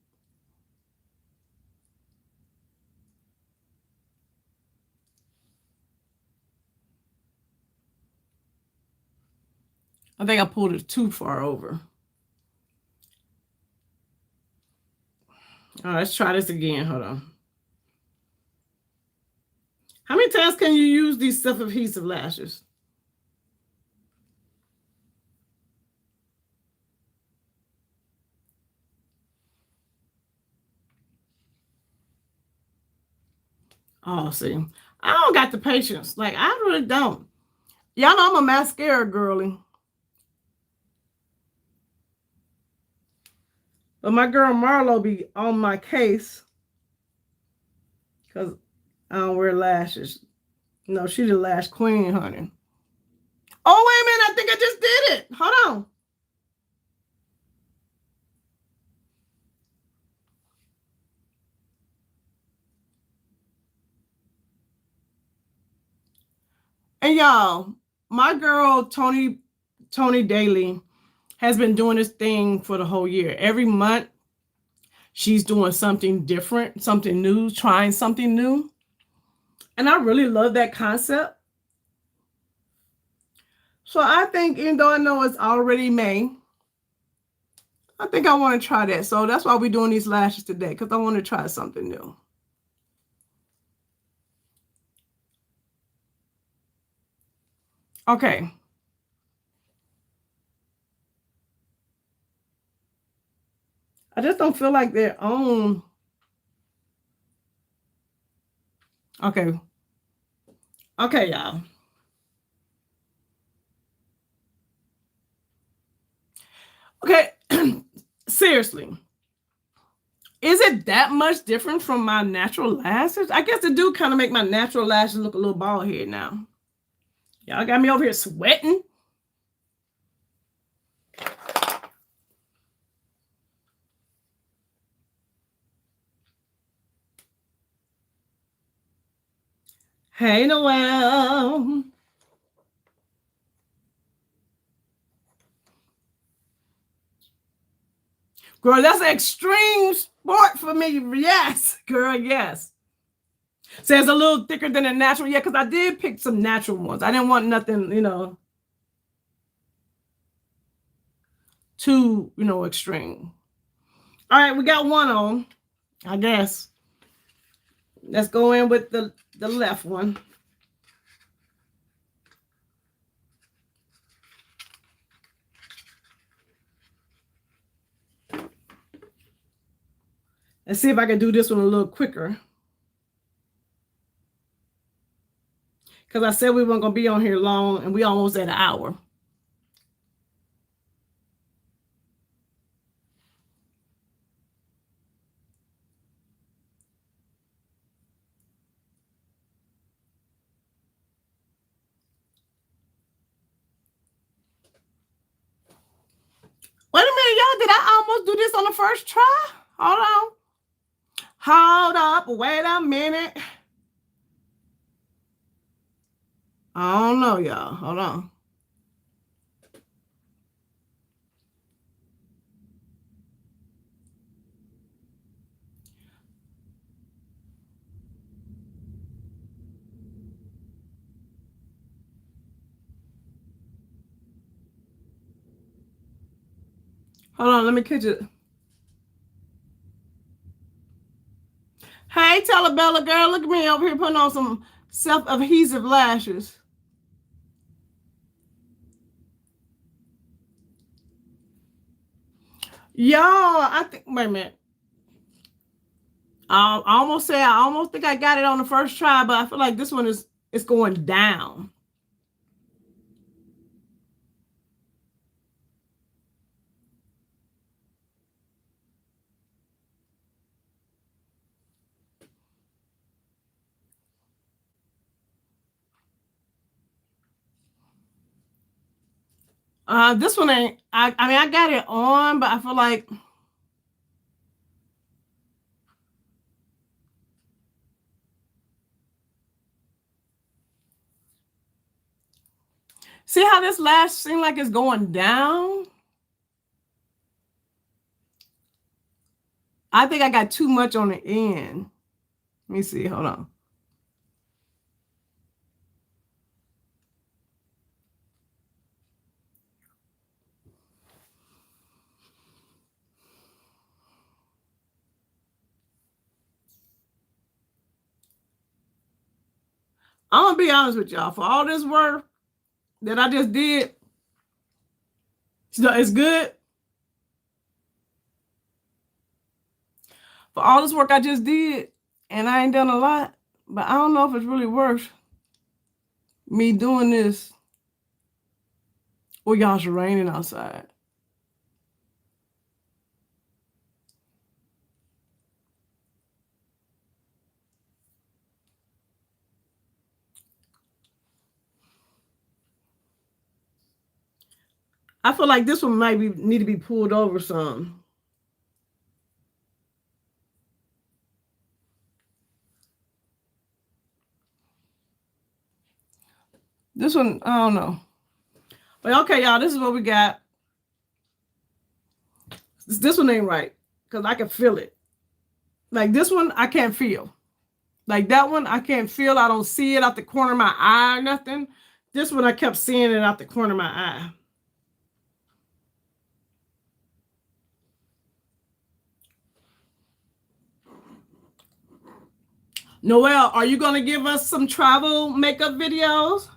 I think I pulled it too far over. All right, let's try this again. Hold on. How many times can you use these self-adhesive lashes? Oh, see. I don't got the patience. Like, I really don't. Y'all know I'm a mascara girly. But my girl Marlo be on my case because I don't wear lashes. No, she the lash queen, honey. Oh, wait a minute. I think I just did it. Hold on. And y'all, my girl Tony Daly has been doing this thing for the whole year. Every month, she's doing something different, something new, trying something new. And I really love that concept. So I think, even though I know it's already May, I think I want to try that. So that's why we're doing these lashes today, because I want to try something new. Okay. I just don't feel like they're on. Okay. Okay, y'all. Okay. Seriously. Is it that much different from my natural lashes? I guess it do kind of make my natural lashes look a little bald head now. Y'all got me over here sweating. Hey, Noel. Girl, that's an extreme sport for me. Yes, girl, yes. So it's a little thicker than a natural. Yeah, because I did pick some natural ones. I didn't want nothing, too, extreme. All right, we got one on, I guess. Let's go in with the left one. Let's see if I can do this one a little quicker. Because I said we weren't going to be on here long, and we almost at an hour. Wait a minute, y'all. Did I almost do this on the first try? Hold on. Hold up. Wait a minute. I don't know, y'all. Hold on. Hold on, let me catch it. Hey, Telebella girl, look at me over here putting on some self-adhesive lashes. Y'all, I think, wait a minute. I almost think I got it on the first try, but I feel like this one it's going down. This one ain't, I mean, I got it on, but I feel like, see how this lash seems like it's going down? I think I got too much on the end. Let me see, hold on. I'm gonna be honest with y'all. For all this work that I just did, it's good. For all this work I just did, and I ain't done a lot, but I don't know if it's really worth me doing this. Well, y'all, it's raining outside. I feel like this one might need to be pulled over some. This one, I don't know. But okay, y'all, this is what we got. This one ain't right because I can feel it. Like this one, I can't feel. Like that one, I can't feel. I don't see it out the corner of my eye or nothing. This one, I kept seeing it out the corner of my eye. Noelle, are you going to give us some travel makeup videos?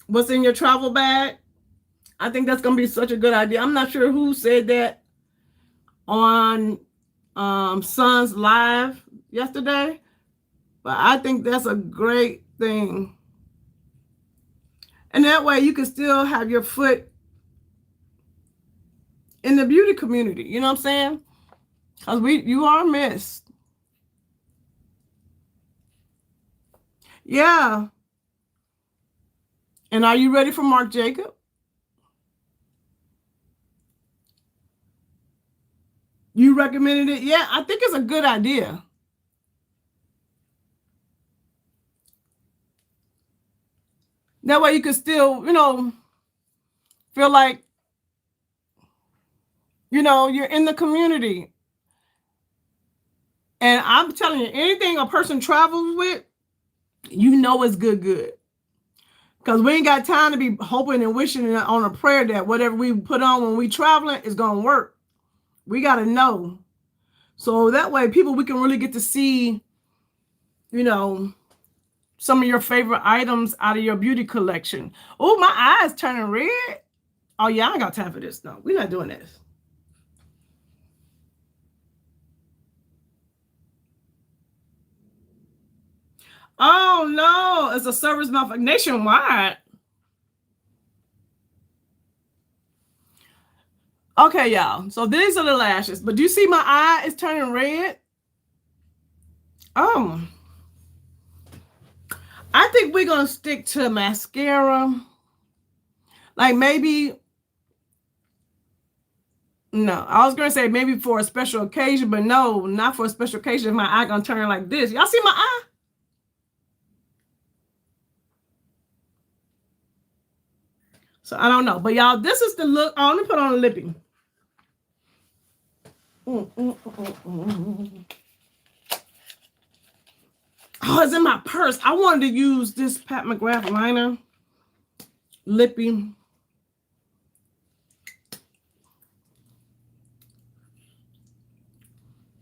What's in your travel bag? I think that's going to be such a good idea. I'm not sure who said that on Sun's Live yesterday, but I think that's a great thing. And that way you can still have your foot in the beauty community. You know what I'm saying? Because you are missed. Yeah. And are you ready for Marc Jacobs? You recommended it? Yeah, I think it's a good idea. That way you can still, feel like, you're in the community. And I'm telling you, anything a person travels with, it's good. Because we ain't got time to be hoping and wishing on a prayer that whatever we put on when we traveling is going to work. We got to know. So that way we can really get to see, some of your favorite items out of your beauty collection. Oh, my eyes turning red. Oh, yeah, I ain't got time for this. No, we're not doing this. Oh, no. It's a service malfunction nationwide. Okay, y'all. So these are the lashes. But do you see my eye is turning red? I think we're going to stick to mascara. Like maybe, no, I was going to say maybe for a special occasion, but no, not for a special occasion. My eye going to turn like this. Y'all see my eye? So I don't know. But y'all, this is the look. Oh, let me put on a lippy. Oh, it's in my purse. I wanted to use this Pat McGrath liner. lippy.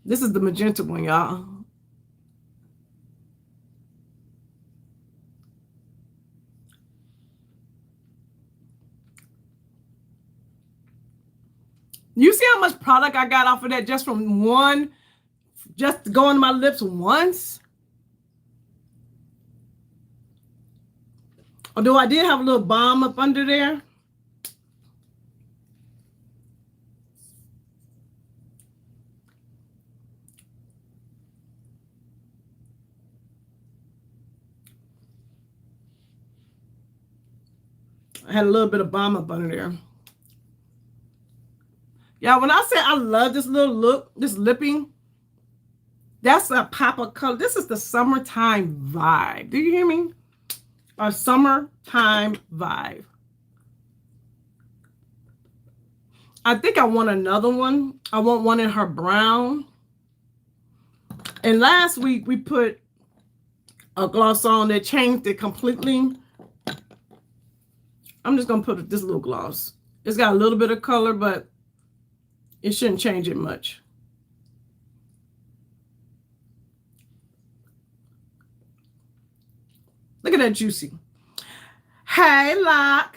This is the magenta one, y'all. You see how much product I got off of that just from one, just going to my lips once? Although I did have a little balm up under there. I had a little bit of balm up under there. Yeah, when I say I love this little look, this lipping, that's a pop of color. This is the summertime vibe. Do you hear me? A summertime vibe. I think I want another one. I want one in her brown. And last week we put a gloss on that changed it completely. I'm just going to put this little gloss. It's got a little bit of color, but it shouldn't change it much. Look at that juicy. Hey, Lock.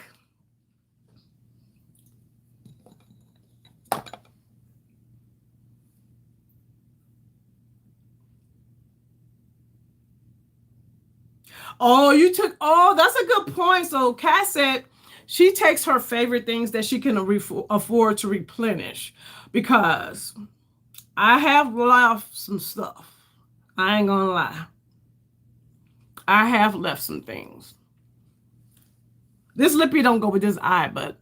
Oh, you took, oh, that's a good point. So Cass said she takes her favorite things that she can afford to replenish, because I have left some stuff. I ain't gonna lie. I have left some things. This lippy don't go with this eye, but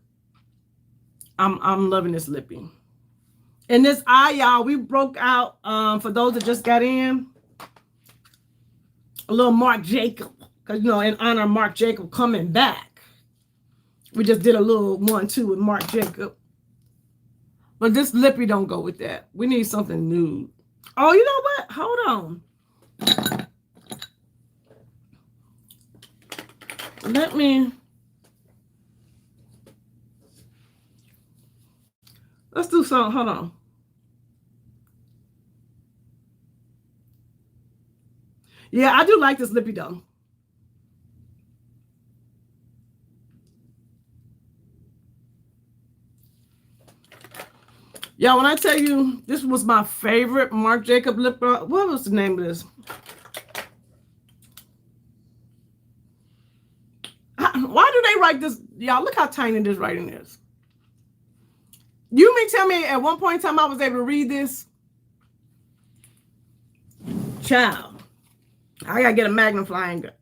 I'm loving this lippy. And this eye, y'all, we broke out, for those that just got in, a little Marc Jacobs. Because, you know, in honor of Marc Jacobs coming back. We just did a little 1-2 with Marc Jacobs. But this lippy don't go with that. We need something nude. Oh, you know what? Hold on. Let's do something. Hold on. Yeah, I do like this lippy though. Yeah, when I tell you this was my favorite Marc Jacobs lip, what was the name of this? Why do they write this? Y'all, look how tiny this writing is. You mean tell me at one point in time I was able to read this? Child, I gotta get a magnifying glass.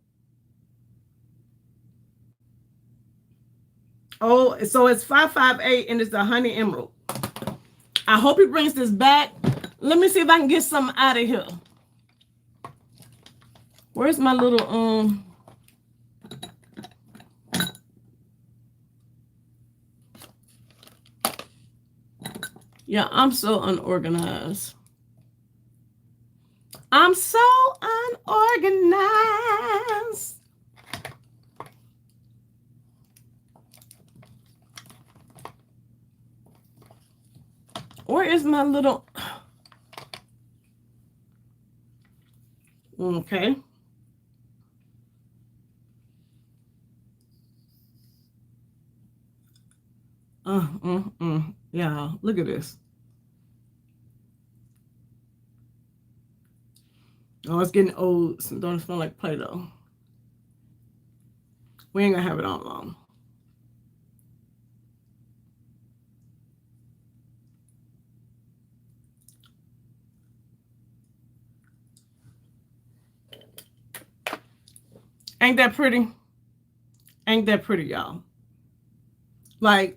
Oh, so it's 558 and it's the honey emerald. I hope he brings this back. Let me see if I can get something out of here. Where's my little Yeah, I'm so unorganized. I'm so unorganized. Where is my little... Okay. Yeah, look at this. Oh, it's getting old. So don't smell like Play-Doh. We ain't gonna have it on long. Ain't that pretty? Ain't that pretty, y'all? Like,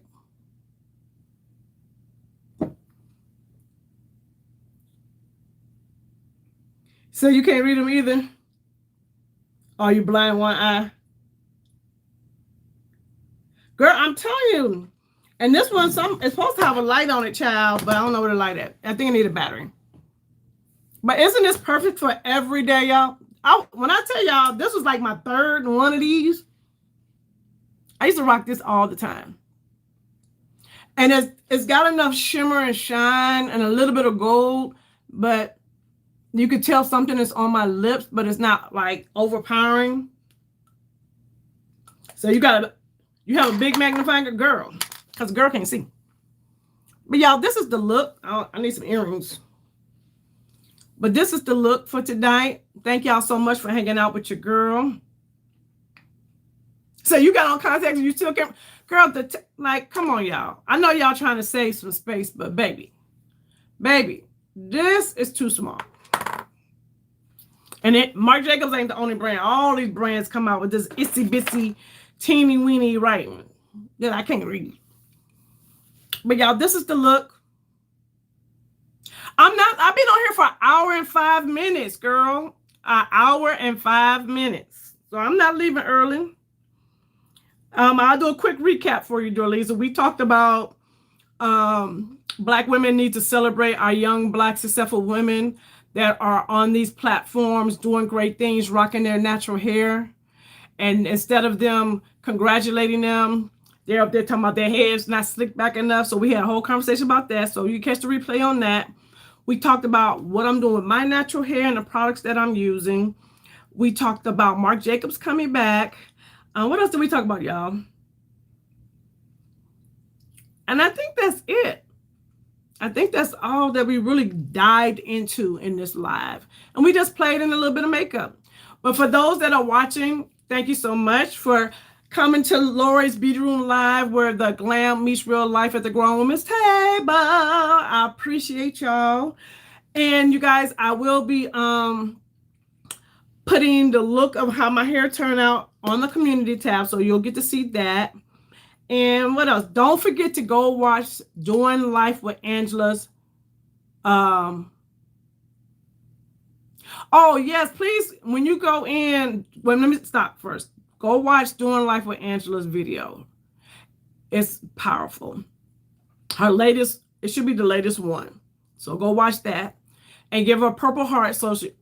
so you can't read them either? Are you blind one eye? Girl, I'm telling you. And this one, it's supposed to have a light on it, child, but I don't know where the light at. I think I need a battery. But isn't this perfect for every day, y'all? When I tell y'all, this was like my third one of these. I used to rock this all the time. And it's got enough shimmer and shine and a little bit of gold, but you could tell something is on my lips, but it's not like overpowering. So you have a big magnifying girl, because the girl can't see. But y'all, this is the look. I need some earrings. But this is the look for tonight. Thank y'all so much for hanging out with your girl. So you got on contacts and you still can't, girl, like, come on, y'all. I know y'all trying to save some space, but baby, this is too small. And Marc Jacobs ain't the only brand. All these brands come out with this itsy bitsy, teeny weeny writing that I can't read. But y'all, this is the look. I've been on here for an hour and 5 minutes, girl. An hour and 5 minutes. So I'm not leaving early. I'll do a quick recap for you, Dorlisa. We talked about Black women need to celebrate our young Black successful women that are on these platforms doing great things, rocking their natural hair. And instead of them congratulating them, they're up there talking about their hair's not slicked back enough. So we had a whole conversation about that. So you catch the replay on that. We talked about what I'm doing with my natural hair and the products that I'm using. We talked about Marc Jacobs coming back. What else did we talk about, y'all? And I think that's it. I think that's all that we really dived into in this live. And we just played in a little bit of makeup. But for those that are watching, thank you so much for coming to Lori's Beauty Room Live, where the glam meets real life at the Grown Women's Table. I appreciate y'all. And you guys, I will be putting the look of how my hair turned out on the community tab, so you'll get to see that. And what else? Don't forget to go watch Doing Life with Angela's. Oh yes, please, when you go in, well, let me stop first. Go watch Doing Life with Angela's video. It's powerful. Her latest, it should be the latest one. So go watch that and give her a purple heart, so she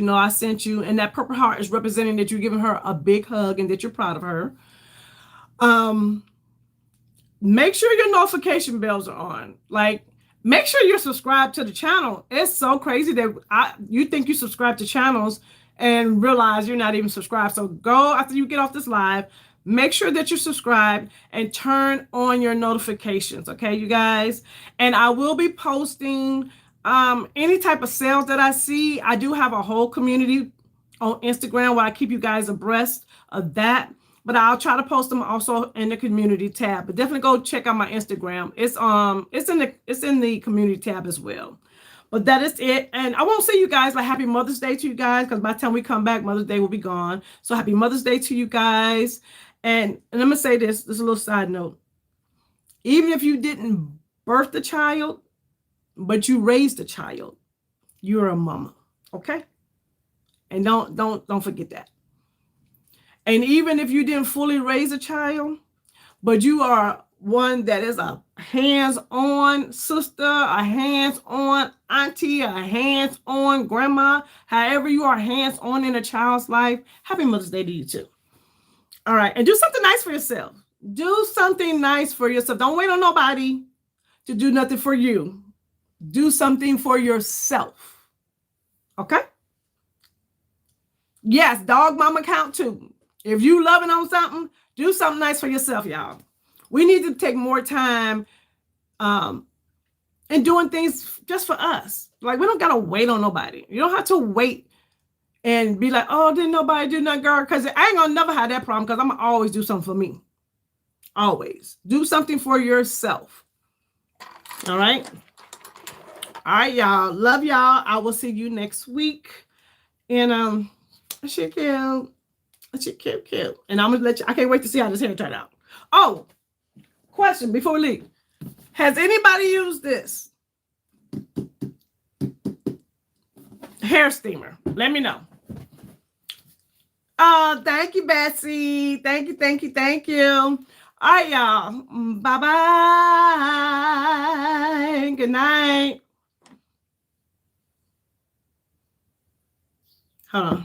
know I sent you. And that purple heart is representing that you're giving her a big hug and that you're proud of her. Make sure your notification bells are on. Like, make sure you're subscribed to the channel. It's so crazy that you think you subscribe to channels and realize you're not even subscribed. So go after you get off this live, make sure that you're subscribed and turn on your notifications. Okay, you guys? And I will be posting any type of sales that I see. I do have a whole community on Instagram where I keep you guys abreast of that. But I'll try to post them also in the community tab. But definitely go check out my Instagram. It's in the community tab as well. But that is it. And I won't say you guys like happy Mother's Day to you guys, because by the time we come back, Mother's Day will be gone. So happy Mother's Day to you guys. And I'm gonna say this is a little side note. Even if you didn't birth the child, but you raised a child, you're a mama. Okay? And don't forget that. And even if you didn't fully raise a child, but you are one that is a hands-on sister, a hands-on auntie, a hands-on grandma, however you are hands-on in a child's life, happy Mother's Day to you too. All right. And do something nice for yourself. Do something nice for yourself. Don't wait on nobody to do nothing for you. Do something for yourself. Okay? Yes, dog mama count too. If you loving on something, do something nice for yourself, y'all. We need to take more time and doing things just for us. Like, we don't got to wait on nobody. You don't have to wait and be like, oh, didn't nobody do nothing, girl? Because I ain't going to never have that problem, because I'm going to always do something for me. Always. Do something for yourself. All right? All right, y'all. Love y'all. I will see you next week. And shit cute. Cute. And I'm gonna let you. I can't wait to see how this hair turned out. Oh, question before we leave: has anybody used this hair steamer? Let me know. Thank you, Betsy. Thank you. All right, y'all. Bye. Good night. Hold on.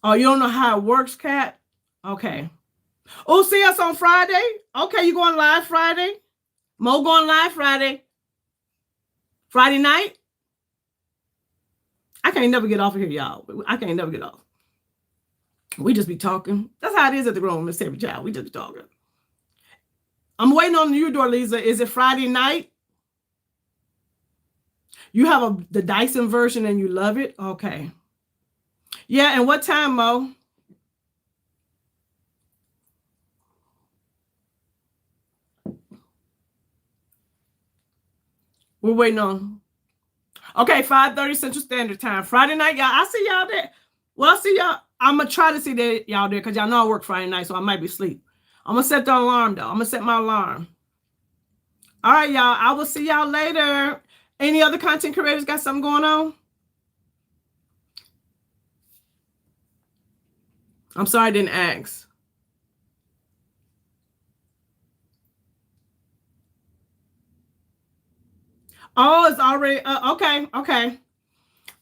Oh, you don't know how it works, Kat? Okay. Oh, see us on Friday? Okay, you going live Friday? Mo going live Friday? Friday night? I can't never get off of here, y'all. I can't never get off. We just be talking. That's how it is at the room, Miss Every Child. We just be talking. I'm waiting on you, Dorlisa. Is it Friday night? You have the Dyson version and you love it? Okay. Yeah, and what time, Mo? We're waiting on. Okay, 5:30 Central Standard Time. Friday night, y'all. I see y'all there. Well, I see y'all. I'm going to try to see y'all there because y'all know I work Friday night, so I might be asleep. I'm going to set the alarm, though. I'm going to set my alarm. All right, y'all. I will see y'all later. Any other content creators got something going on? I'm sorry I didn't ask. Oh, it's already, okay.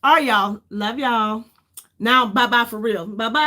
All right, y'all. Love y'all. Now, bye-bye for real. Bye-bye.